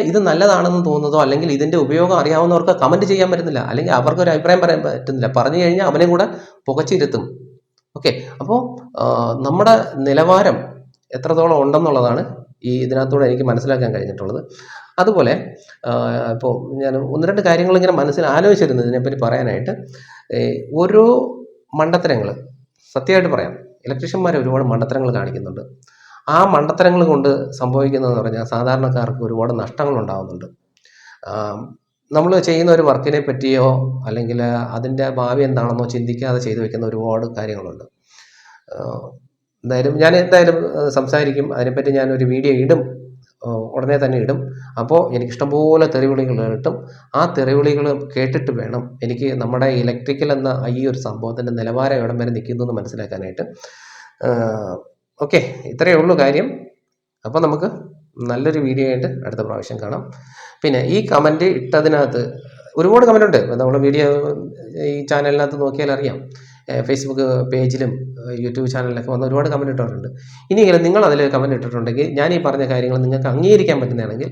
ഇത് നല്ലതാണെന്ന് തോന്നുന്നതോ അല്ലെങ്കിൽ ഇതിൻ്റെ ഉപയോഗം അറിയാവുന്നവർക്ക് കമൻറ്റ് ചെയ്യാൻ പറ്റുന്നില്ല, അല്ലെങ്കിൽ അവർക്കൊരു അഭിപ്രായം പറയാൻ പറ്റുന്നില്ല. പറഞ്ഞു കഴിഞ്ഞാൽ അവനെ കൂടെ പുകച്ചിരുത്തും. ഓക്കെ, അപ്പോൾ നമ്മുടെ നിലവാരം എത്രത്തോളം ഉണ്ടെന്നുള്ളതാണ് ഇതിനകത്തൂടെ എനിക്ക് മനസ്സിലാക്കാൻ കഴിഞ്ഞിട്ടുള്ളത്. അതുപോലെ ഇപ്പോൾ ഞാൻ 1-2 കാര്യങ്ങൾ ഇങ്ങനെ മനസ്സിൽ ആലോചിച്ചിരുന്നു ഇതിനെപ്പറ്റി പറയാനായിട്ട്. ഓരോ മണ്ടത്തരങ്ങൾ സത്യമായിട്ട് പറയാം, ഇലക്ട്രീഷ്യന്മാർ ഒരുപാട് മണ്ടത്തരങ്ങൾ കാണിക്കുന്നുണ്ട്. ആ മണ്ടത്തരങ്ങൾ കൊണ്ട് സംഭവിക്കുന്നതെന്ന് പറഞ്ഞാൽ സാധാരണക്കാർക്ക് ഒരുപാട് നഷ്ടങ്ങൾ ഉണ്ടാകുന്നുണ്ട്. നമ്മൾ ചെയ്യുന്ന ഒരു വർക്കിനെ പറ്റിയോ അല്ലെങ്കിൽ അതിൻ്റെ ഭാവി എന്താണെന്നോ ചിന്തിക്കാതെ ചെയ്തു വെക്കുന്ന ഒരുപാട് കാര്യങ്ങളുണ്ട്. ഞാൻ എന്തായാലും സംസാരിക്കും അതിനെപ്പറ്റി. ഞാനൊരു വീഡിയോ ഇടും, ഉടനെ തന്നെ ഇടും. അപ്പോൾ എനിക്കിഷ്ടംപോലെ തെറിവിളികൾ കിട്ടും. ആ തെറിവിളികൾ കേട്ടിട്ട് വേണം എനിക്ക് നമ്മുടെ ഇലക്ട്രിക്കൽ എന്ന ഈ ഒരു സംഭവത്തിൻ്റെ നിലവാരം എവിടം വരെ നിൽക്കുന്നു എന്ന് മനസ്സിലാക്കാനായിട്ട്. ഓക്കെ, ഇത്രയേ ഉള്ളൂ കാര്യം. അപ്പോൾ നമുക്ക് നല്ലൊരു വീഡിയോ ആയിട്ട് അടുത്ത പ്രാവശ്യം കാണാം. പിന്നെ ഈ കമൻറ്റ് ഇട്ടതിനകത്ത് ഒരുപാട് കമൻ്റ് ഉണ്ട്. നമ്മൾ വീഡിയോ ഈ ചാനലിനകത്ത് നോക്കിയാൽ അറിയാം, ഫേസ്ബുക്ക് പേജിലും യൂട്യൂബ് ചാനലിലൊക്കെ വന്ന് ഒരുപാട് കമൻറ്റ് ഇട്ടിട്ടുണ്ട്. ഇനിയെങ്കിലും നിങ്ങൾ അതിൽ കമൻറ്റ് ഇട്ടിട്ടുണ്ടെങ്കിൽ ഞാൻ ഈ പറഞ്ഞ കാര്യങ്ങൾ നിങ്ങൾക്ക് അംഗീകരിക്കാൻ പറ്റുന്നതാണെങ്കിൽ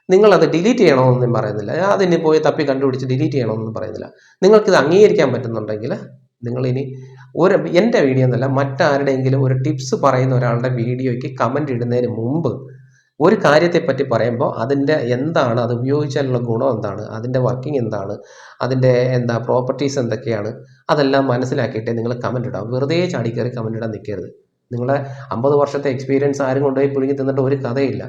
നിങ്ങളത് ഡിലീറ്റ് ചെയ്യണമെന്നൊന്നും പറയുന്നില്ല. അതിന് പോയി തപ്പി കണ്ടുപിടിച്ച് ഡിലീറ്റ് ചെയ്യണമെന്നൊന്നും പറയുന്നില്ല. നിങ്ങൾക്കിത് അംഗീകരിക്കാൻ പറ്റുന്നുണ്ടെങ്കിൽ നിങ്ങളിനി എൻ്റെ വീഡിയോ എന്നല്ല മറ്റാരുടെയെങ്കിലും ഒരു ടിപ്സ് പറയുന്ന ഒരാളുടെ വീഡിയോയ്ക്ക് കമൻറ്റ് ഇടുന്നതിന് മുമ്പ് ഒരു കാര്യത്തെപ്പറ്റി പറയുമ്പോൾ അതിൻ്റെ എന്താണ്, അത് ഉപയോഗിച്ചാലുള്ള ഗുണം എന്താണ്, അതിൻ്റെ വർക്കിംഗ് എന്താണ്, അതിൻ്റെ പ്രോപ്പർട്ടീസ് എന്തൊക്കെയാണ്, അതെല്ലാം മനസ്സിലാക്കിയിട്ടേ നിങ്ങൾ കമൻറ്റ് ഇടാം. വെറുതെ ചാടിക്കയറി കമൻറ്റ് ഇടാൻ നിൽക്കരുത്. നിങ്ങളെ 50 വർഷത്തെ എക്സ്പീരിയൻസ് ആരും കൊണ്ടുപോയി പുഴുങ്ങി തിന്നിട്ട് ഒരു കഥയില്ല.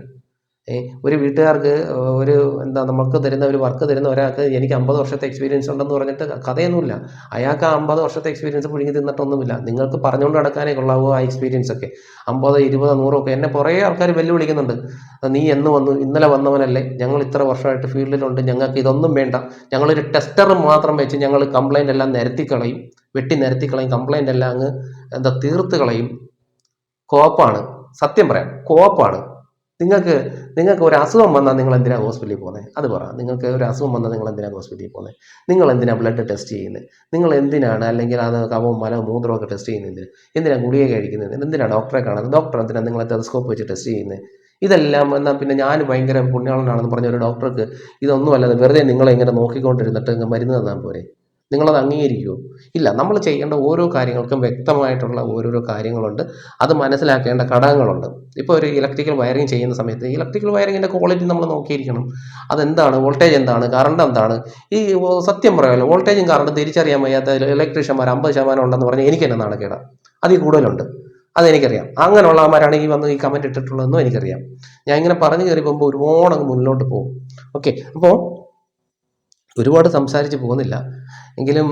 ഒരു വീട്ടുകാർക്ക് ഒരു എന്താ നമുക്ക് തരുന്ന ഒരു വർക്ക് തരുന്ന ഒരാൾക്ക് എനിക്ക് 50 വർഷത്തെ എക്സ്പീരിയൻസ് ഉണ്ടെന്ന് പറഞ്ഞിട്ട് കഥയൊന്നുമില്ല. അയാൾക്ക് ആ 50 വർഷത്തെ എക്സ്പീരിയൻസ് പുഴുങ്ങി തിന്നിട്ടൊന്നുമില്ല. നിങ്ങൾക്ക് പറഞ്ഞുകൊണ്ട് നടക്കാനേ കൊള്ളാവോ ആ എക്സ്പീരിയൻസ് ഒക്കെ. 50, 20, 100 ഒക്കെ എന്നെ കുറേ ആൾക്കാർ വെല്ലുവിളിക്കുന്നുണ്ട്. നീ എന്ന് വന്നു? ഇന്നലെ വന്നവനല്ലേ? ഞങ്ങൾ ഇത്ര വർഷമായിട്ട് ഫീൽഡിലുണ്ട്, ഞങ്ങൾക്ക് ഇതൊന്നും വേണ്ട. ഞങ്ങളൊരു ടെസ്റ്റർ മാത്രം വെച്ച് ഞങ്ങൾ കംപ്ലൈൻ്റ് എല്ലാം നിരത്തിക്കളയും, വെട്ടി നിരത്തിക്കളയും, കംപ്ലൈൻ്റ് എല്ലാം അങ്ങ് എന്താ തീർത്ത് കളയും. കോപ്പാണ്, സത്യം പറയാം, കോപ്പാണ്. നിങ്ങൾക്ക് ഒരു അസുഖം വന്നാൽ നിങ്ങൾ എന്തിനാണ് ഹോസ്പിറ്റലിൽ പോകുന്നത്? അത് പറ. നിങ്ങൾക്ക് ഒരു അസുഖം വന്നാൽ നിങ്ങൾ എന്തിനാണ് ഹോസ്പിറ്റലിൽ പോകുന്നത്? നിങ്ങൾ എന്തിനാണ് ബ്ലഡ് ടെസ്റ്റ് ചെയ്യുന്നത്? നിങ്ങൾ എന്തിനാണ്, അല്ലെങ്കിൽ അത് കഫവും മലവും മൂത്രമൊക്കെ ടെസ്റ്റ് ചെയ്യുന്നതിന്? എന്തിനാണ് ഗുളിക കഴിക്കുന്നത്? എന്തിനാണ് ഡോക്ടറെ കാണുന്നത്? ഡോക്ടർ എന്തിനാണ് നിങ്ങളെ ടെലസ്കോപ്പ് വെച്ച് ടെസ്റ്റ് ചെയ്യുന്നത്? ഇതെല്ലാം എന്നാൽ പിന്നെ ഞാൻ ഭയങ്കര പുണ്യാളനാണെന്ന് പറഞ്ഞ ഒരു ഡോക്ടർക്ക് ഇതൊന്നും അല്ലാതെ വെറുതെ നിങ്ങളെ ഇങ്ങനെ നോക്കിക്കൊണ്ടിരുന്നിട്ട് മരുന്ന് തന്നാൽ പോരെ? നിങ്ങളത് അംഗീകരിക്കുമോ? ഇല്ല. നമ്മൾ ചെയ്യേണ്ട ഓരോ കാര്യങ്ങൾക്കും വ്യക്തമായിട്ടുള്ള ഓരോരോ കാര്യങ്ങളുണ്ട്. അത് മനസ്സിലാക്കേണ്ട ഘടകങ്ങളുണ്ട്. ഇപ്പോൾ ഒരു ഇലക്ട്രിക്കൽ വയറിങ് ചെയ്യുന്ന സമയത്ത് ഇലക്ട്രിക്കൽ വയറിങ്ങിൻ്റെ ക്വാളിറ്റി നമ്മൾ നോക്കിയിരിക്കണം. അതെന്താണ്, വോൾട്ടേജ് എന്താണ്, കറണ്ട് എന്താണ്? ഈ സത്യം പറയാമല്ലോ, വോൾട്ടേജും കറണ്ടും തിരിച്ചറിയാൻ വയ്യാത്ത ഇലക്ട്രീഷ്യന്മാർ 50% ഉണ്ടെന്ന് പറഞ്ഞാൽ എനിക്ക് തന്നെ നാണക്കേടാ. അതിൽ കൂടുതലുണ്ട്, അതെനിക്കറിയാം. അങ്ങനെയുള്ളവന്മാരാണ് ഈ വന്ന് ഈ കമൻറ്റ് ഇട്ടിട്ടുള്ളതെന്നും എനിക്കറിയാം. ഞാൻ ഇങ്ങനെ പറഞ്ഞു കയറി പോകുമ്പോൾ ഒരുപാട് അങ്ങ് മുന്നോട്ട് പോകും. ഓക്കെ, അപ്പോൾ ഒരുപാട് സംസാരിച്ച് പോകുന്നില്ല. എങ്കിലും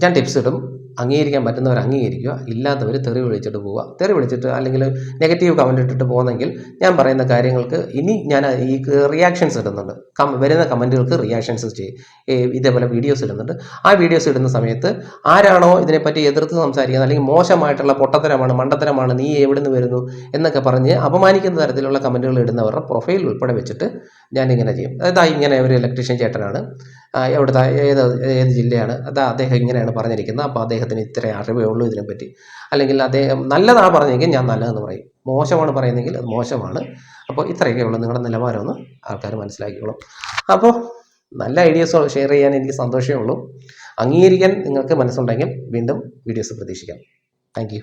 ഞാൻ ടിപ്സ് ഇടും. അംഗീകരിക്കാൻ പറ്റുന്നവർ അംഗീകരിക്കുക, ഇല്ലാത്തവർ തെറി വിളിച്ചിട്ട് പോവുക. തെറി വിളിച്ചിട്ട് അല്ലെങ്കിൽ നെഗറ്റീവ് കമൻറ്റ് ഇട്ടിട്ട് പോകുന്നെങ്കിൽ ഞാൻ പറയുന്ന കാര്യങ്ങൾക്ക് ഇനി ഞാൻ ഈ റിയാക്ഷൻസ് ഇടുന്നുണ്ട്. വരുന്ന കമൻറ്റുകൾക്ക് റിയാക്ഷൻസ് ഇതേപോലെ വീഡിയോസ് ഇടുന്നുണ്ട്. ആ വീഡിയോസ് ഇടുന്ന സമയത്ത് ആരാണോ ഇതിനെപ്പറ്റി എതിർത്ത് സംസാരിക്കുന്നത്, അല്ലെങ്കിൽ മോശമായിട്ടുള്ള പൊട്ടത്തരമാണ്, മണ്ടത്തരമാണ്, നീ എവിടുന്ന് വരുന്നു എന്നൊക്കെ പറഞ്ഞ് അപമാനിക്കുന്ന തരത്തിലുള്ള കമൻറ്റുകൾ ഇടുന്നവരുടെ പ്രൊഫൈൽ ഉൾപ്പെടെ വെച്ചിട്ട് ഞാനിങ്ങനെ ചെയ്യും. അതായത് ഇങ്ങനെ ഒരു ഇലക്ട്രീഷ്യൻ ചേട്ടനാണ്, എവിടുത്തെ ഏത് ജില്ലയാണ്, അദ്ദേഹം ഇങ്ങനെയാണ് പറഞ്ഞിരിക്കുന്നത്, അപ്പോൾ അദ്ദേഹത്തിന് ഇത്ര അറിവേ ഉള്ളൂ ഇതിനെപ്പറ്റി. അല്ലെങ്കിൽ അദ്ദേഹം നല്ലതാണ് പറഞ്ഞെങ്കിൽ ഞാൻ നല്ലതെന്ന് പറയും, മോശമാണ് പറയുന്നതെങ്കിൽ അത് മോശമാണ്. അപ്പോൾ ഇത്രയൊക്കെ ഉള്ളൂ നിങ്ങളുടെ നിലവാരമെന്ന് ആൾക്കാർ മനസ്സിലാക്കിക്കോളും. അപ്പോൾ നല്ല ഐഡിയാസ് ഷെയർ ചെയ്യാൻ എനിക്ക് സന്തോഷമേ ഉള്ളൂ. അംഗീകരിക്കാൻ നിങ്ങൾക്ക് മനസ്സുണ്ടെങ്കിൽ വീണ്ടും വീഡിയോസ് പ്രതീക്ഷിക്കാം. Thank you.